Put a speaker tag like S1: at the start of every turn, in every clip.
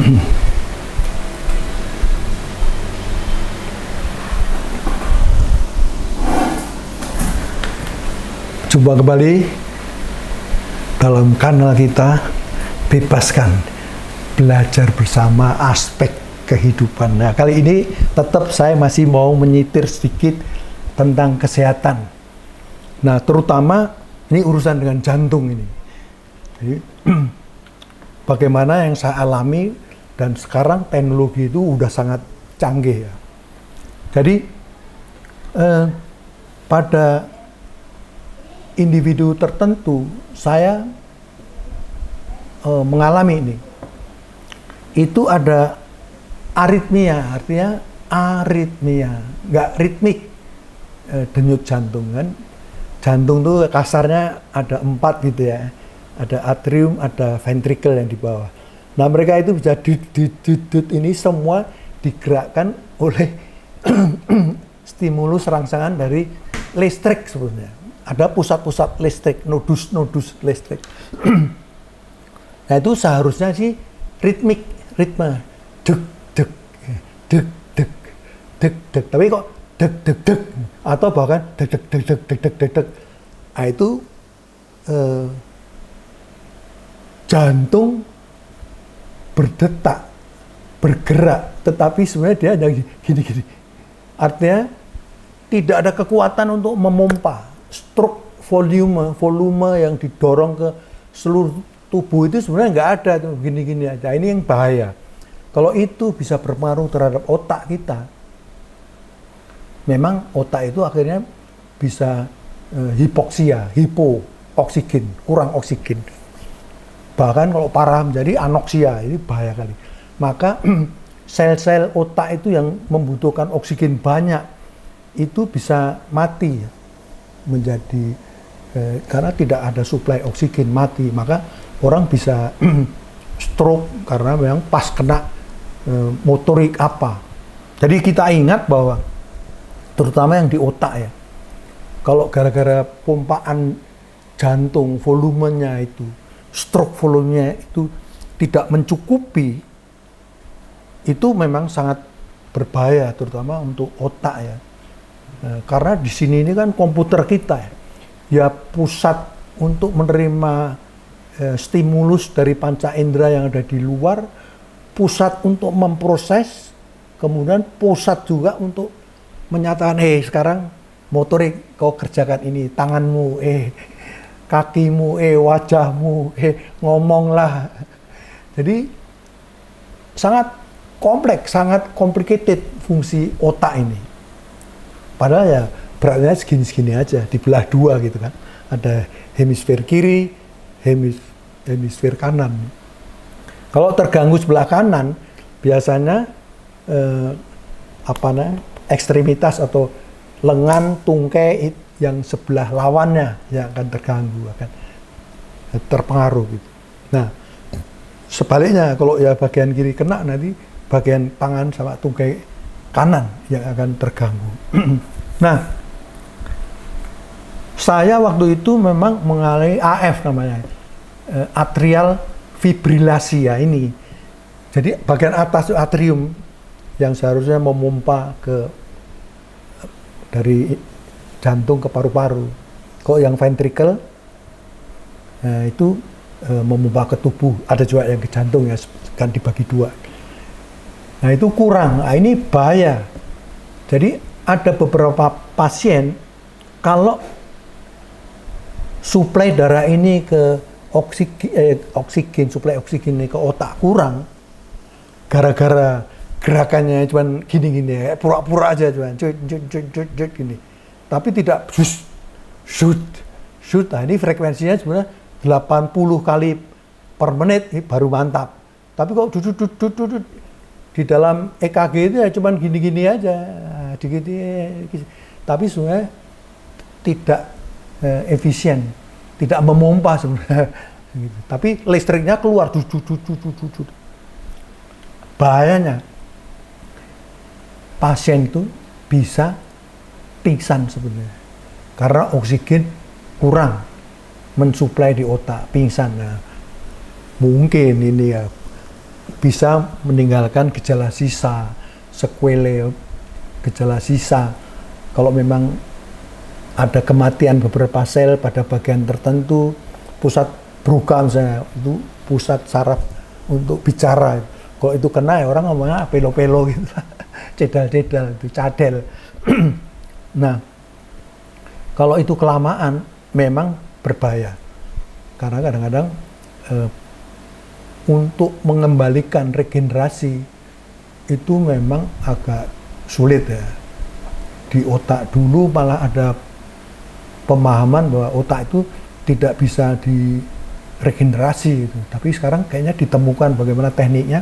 S1: Jumpa kembali dalam kanal kita Bebaskan Belajar Bersama Aspek Kehidupan. Nah, kali ini tetap saya masih mau menyitir sedikit tentang kesehatan. Nah, terutama ini urusan dengan jantung ini. Jadi, bagaimana yang saya alami, dan sekarang teknologi itu udah sangat canggih ya. Jadi pada individu tertentu saya mengalami ini. Itu ada aritmia, artinya aritmia, nggak ritmik, denyut jantung kan. Jantung tuh kasarnya ada 4 gitu ya. Ada atrium, ada ventricle yang di bawah. Nah, mereka itu bisa dut ini semua digerakkan oleh stimulus rangsangan dari listrik sebenarnya. Ada pusat-pusat listrik, nodus listrik. Nah, itu seharusnya sih ritme, deg deg deg deg deg deg. Tapi kok deg deg deg atau bahkan deg deg deg deg deg deg deg deg. Nah, itu jantung berdetak, bergerak, tetapi sebenarnya dia hanya gini-gini. Artinya tidak ada kekuatan untuk memompa. Stroke volume yang didorong ke seluruh tubuh itu sebenarnya nggak ada tuh, gini-gini aja. Ini yang bahaya. Kalau itu bisa berpengaruh terhadap otak kita, memang otak itu akhirnya bisa hipoksia, hipoksigen, kurang oksigen. Bahkan kalau parah menjadi anoksia, ini bahaya kali. Maka sel-sel otak itu yang membutuhkan oksigen banyak itu bisa mati ya. Menjadi karena tidak ada suplai oksigen, mati. Maka orang bisa stroke karena memang pas kena motorik apa. Jadi kita ingat bahwa terutama yang di otak ya, kalau gara-gara pompaan jantung volumenya itu, stroke volumenya itu tidak mencukupi, itu memang sangat berbahaya terutama untuk otak ya. Karena di sini ini kan komputer kita ya, pusat untuk menerima stimulus dari panca indera yang ada di luar, pusat untuk memproses, kemudian pusat juga untuk menyatakan, sekarang motorik kau kerjakan ini, tanganmu, kakimu, wajahmu, ngomonglah. Jadi sangat kompleks, sangat complicated fungsi otak ini. Padahal ya beratnya segini-segini aja, dibelah 2 gitu kan. Ada hemisfer kiri, hemisfer kanan. Kalau terganggu sebelah kanan, biasanya ekstremitas atau lengan, tungkai yang sebelah lawannya yang akan terganggu, akan terpengaruh gitu. Nah, sebaliknya kalau ya bagian kiri kena, nanti bagian tangan sama tungkai kanan yang akan terganggu. Nah, saya waktu itu memang mengalami AF namanya, atrial fibrilasi ya ini. Jadi bagian atas itu atrium yang seharusnya memompa dari jantung ke paru-paru. Kok yang ventricle itu memompa ke tubuh. Ada juga yang ke jantung ya, kan dibagi 2. Nah, itu kurang. Nah, ini bahaya. Jadi ada beberapa pasien kalau suplai darah ini ke oksigen, suplai oksigen ini ke otak kurang, gara-gara gerakannya cuman gini-gini, pura-pura aja cuman, gini. Tapi tidak shoot. Nah, ini frekuensinya sebenarnya 80 kali per menit, ini baru mantap. Tapi kok di dalam EKG itu ya cuman gini-gini aja, tapi sebenarnya tidak efisien, tidak memompa sebenarnya. Tapi listriknya keluar, bahayanya pasien itu bisa pingsan sebenarnya, karena oksigen kurang mensuplai di otak, pingsan. Nah, mungkin ini ya bisa meninggalkan gejala sisa, sequelae, gejala sisa. Kalau memang ada kematian beberapa sel pada bagian tertentu, pusat Broca misalnya, itu pusat saraf untuk bicara. Kalau itu kena ya orang ngomongnya pelo-pelo gitu, cedal-cedal, itu cadel. Nah, kalau itu kelamaan memang berbahaya. Karena kadang-kadang untuk mengembalikan regenerasi itu memang agak sulit ya. Di otak dulu malah ada pemahaman bahwa otak itu tidak bisa diregenerasi gitu. Tapi sekarang kayaknya ditemukan bagaimana tekniknya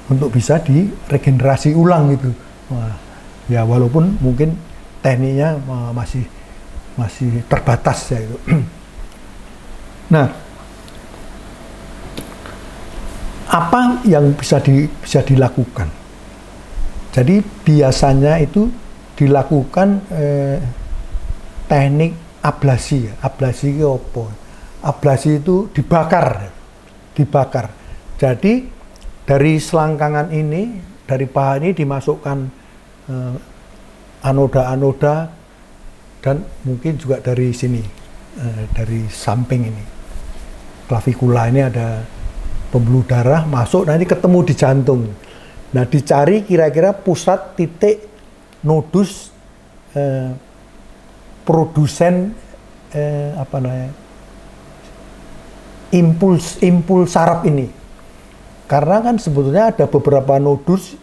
S1: untuk bisa diregenerasi ulang gitu. Wah, ya walaupun mungkin tekniknya masih terbatas ya itu. Nah, apa yang bisa dilakukan? Jadi biasanya itu dilakukan teknik ablasi. Ablasi itu apa? Ablasi itu dibakar. Jadi dari selangkangan ini, dari paha ini dimasukkan anoda-anoda dan mungkin juga dari sini, dari samping ini. Klavikula ini ada pembuluh darah masuk, nanti ketemu di jantung. Nah, dicari kira-kira pusat titik nodus produsen impuls saraf ini. Karena kan sebetulnya ada beberapa nodus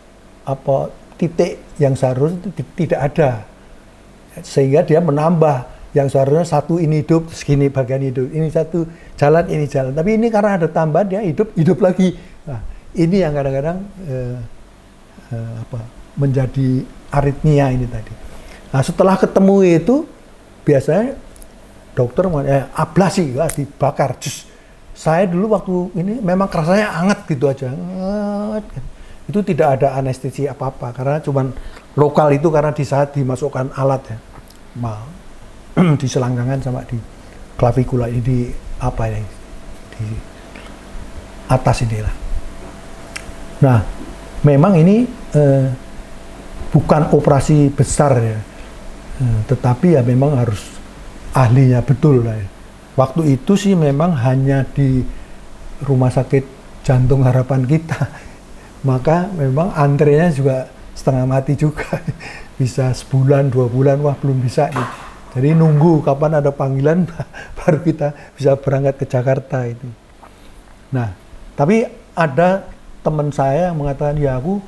S1: titik yang seharusnya tidak ada, sehingga dia menambah yang seharusnya satu ini hidup, segini bagian hidup, ini satu jalan, ini jalan. Tapi ini karena ada tambahan dia hidup lagi. Nah, ini yang kadang-kadang menjadi aritmia ini tadi. Nah, setelah ketemu itu biasanya dokter ablasi, dibakar. Saya dulu waktu ini memang rasanya hangat gitu aja. Itu tidak ada anestesi apa-apa karena cuman lokal itu karena di saat dimasukkan alat ya. Di selangkangan sama di klavikula ini di atas inilah. Nah, memang ini bukan operasi besar ya. Tetapi ya memang harus ahlinya betul lah ya. Waktu itu sih memang hanya di Rumah Sakit Jantung Harapan Kita, maka memang antrenya juga setengah mati juga, bisa sebulan, 2 bulan, wah belum bisa nih. Jadi nunggu kapan ada panggilan baru kita bisa berangkat ke Jakarta itu. Nah, tapi ada teman saya yang mengatakan, ya aku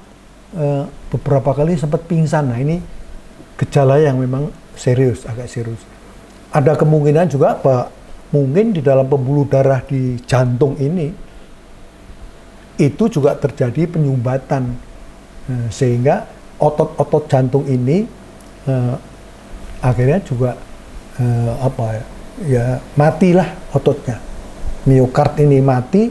S1: beberapa kali sempat pingsan. Nah, ini gejala yang memang serius, agak serius. Ada kemungkinan juga mungkin di dalam pembuluh darah di jantung ini itu juga terjadi penyumbatan, sehingga otot-otot jantung ini akhirnya juga matilah ototnya. Miokard ini mati,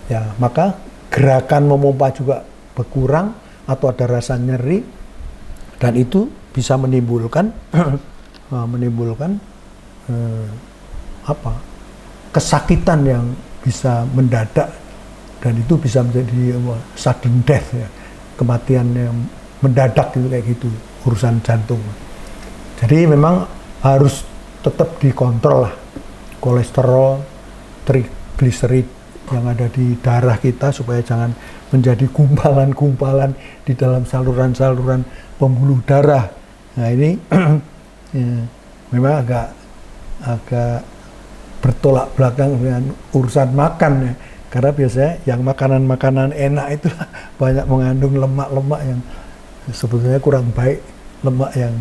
S1: ya maka gerakan memompa juga berkurang atau ada rasa nyeri, dan itu bisa menimbulkan kesakitan yang bisa mendadak, dan itu bisa menjadi sudden death ya, kematian yang mendadak gitu, kayak gitu urusan jantung. Jadi memang harus tetap dikontrol lah kolesterol, trigliserid yang ada di darah kita supaya jangan menjadi gumpalan-gumpalan di dalam saluran-saluran pembuluh darah. Nah ini memang agak bertolak belakang dengan urusan makan ya, karena biasanya yang makanan-makanan enak itu banyak mengandung lemak-lemak yang sebetulnya kurang baik, lemak yang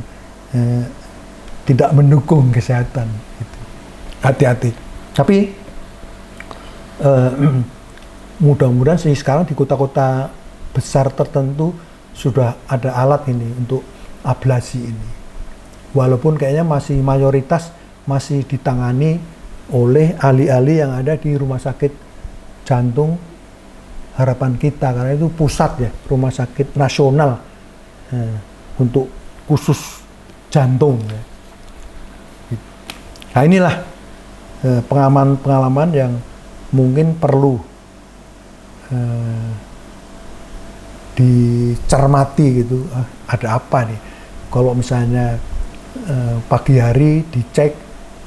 S1: tidak mendukung kesehatan. Gitu. Hati-hati. Tapi mudah-mudahan sih sekarang di kota-kota besar tertentu sudah ada alat ini untuk ablasi ini. Walaupun kayaknya masih mayoritas masih ditangani oleh ahli-ahli yang ada di Rumah Sakit Jantung Harapan Kita, karena itu pusat ya, rumah sakit nasional untuk khusus jantung ya. Nah inilah pengalaman yang mungkin perlu dicermati gitu, ada apa nih? Kalau misalnya pagi hari dicek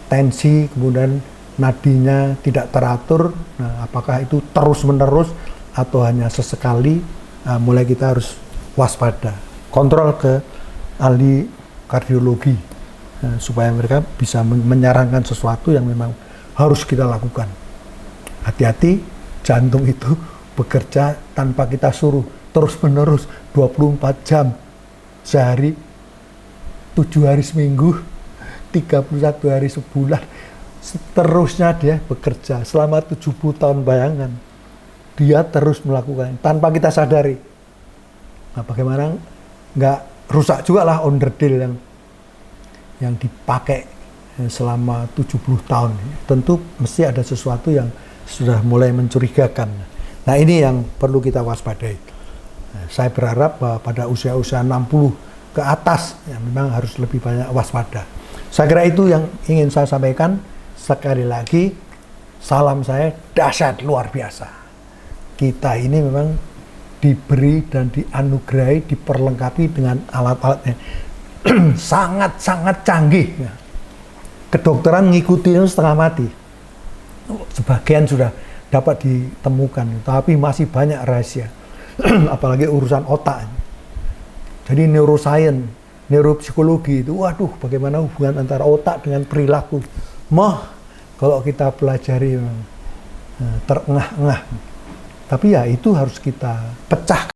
S1: tensi, kemudian nadinya tidak teratur, nah apakah itu terus-menerus atau hanya sesekali? Mulai kita harus waspada, kontrol ke ahli kardiologi supaya mereka bisa menyarankan sesuatu yang memang harus kita lakukan. Hati-hati, jantung itu bekerja tanpa kita suruh, terus-menerus 24 jam sehari, 7 hari seminggu, 31 hari sebulan, seterusnya dia bekerja selama 70 tahun. Bayangan, dia terus melakukan tanpa kita sadari. Nah, bagaimana nggak rusak juga lah onderdil yang dipakai selama 70 tahun. Tentu mesti ada sesuatu yang sudah mulai mencurigakan. Nah, ini yang perlu kita waspadai. Nah, saya berharap bahwa pada usia-usia 60 ke atas ya memang harus lebih banyak waspada. Saya kira itu yang ingin saya sampaikan. Sekali lagi, salam saya dahsyat luar biasa. Kita ini memang diberi dan dianugerahi, diperlengkapi dengan alat-alatnya sangat-sangat canggih. Kedokteran ngikuti itu setengah mati. Sebagian sudah dapat ditemukan, tapi masih banyak rahasia. Apalagi urusan otak. Jadi neuroscience, neuropsikologi itu, waduh, bagaimana hubungan antara otak dengan perilaku. Kalau kita pelajari terengah-engah. Tapi ya itu harus kita pecahkan.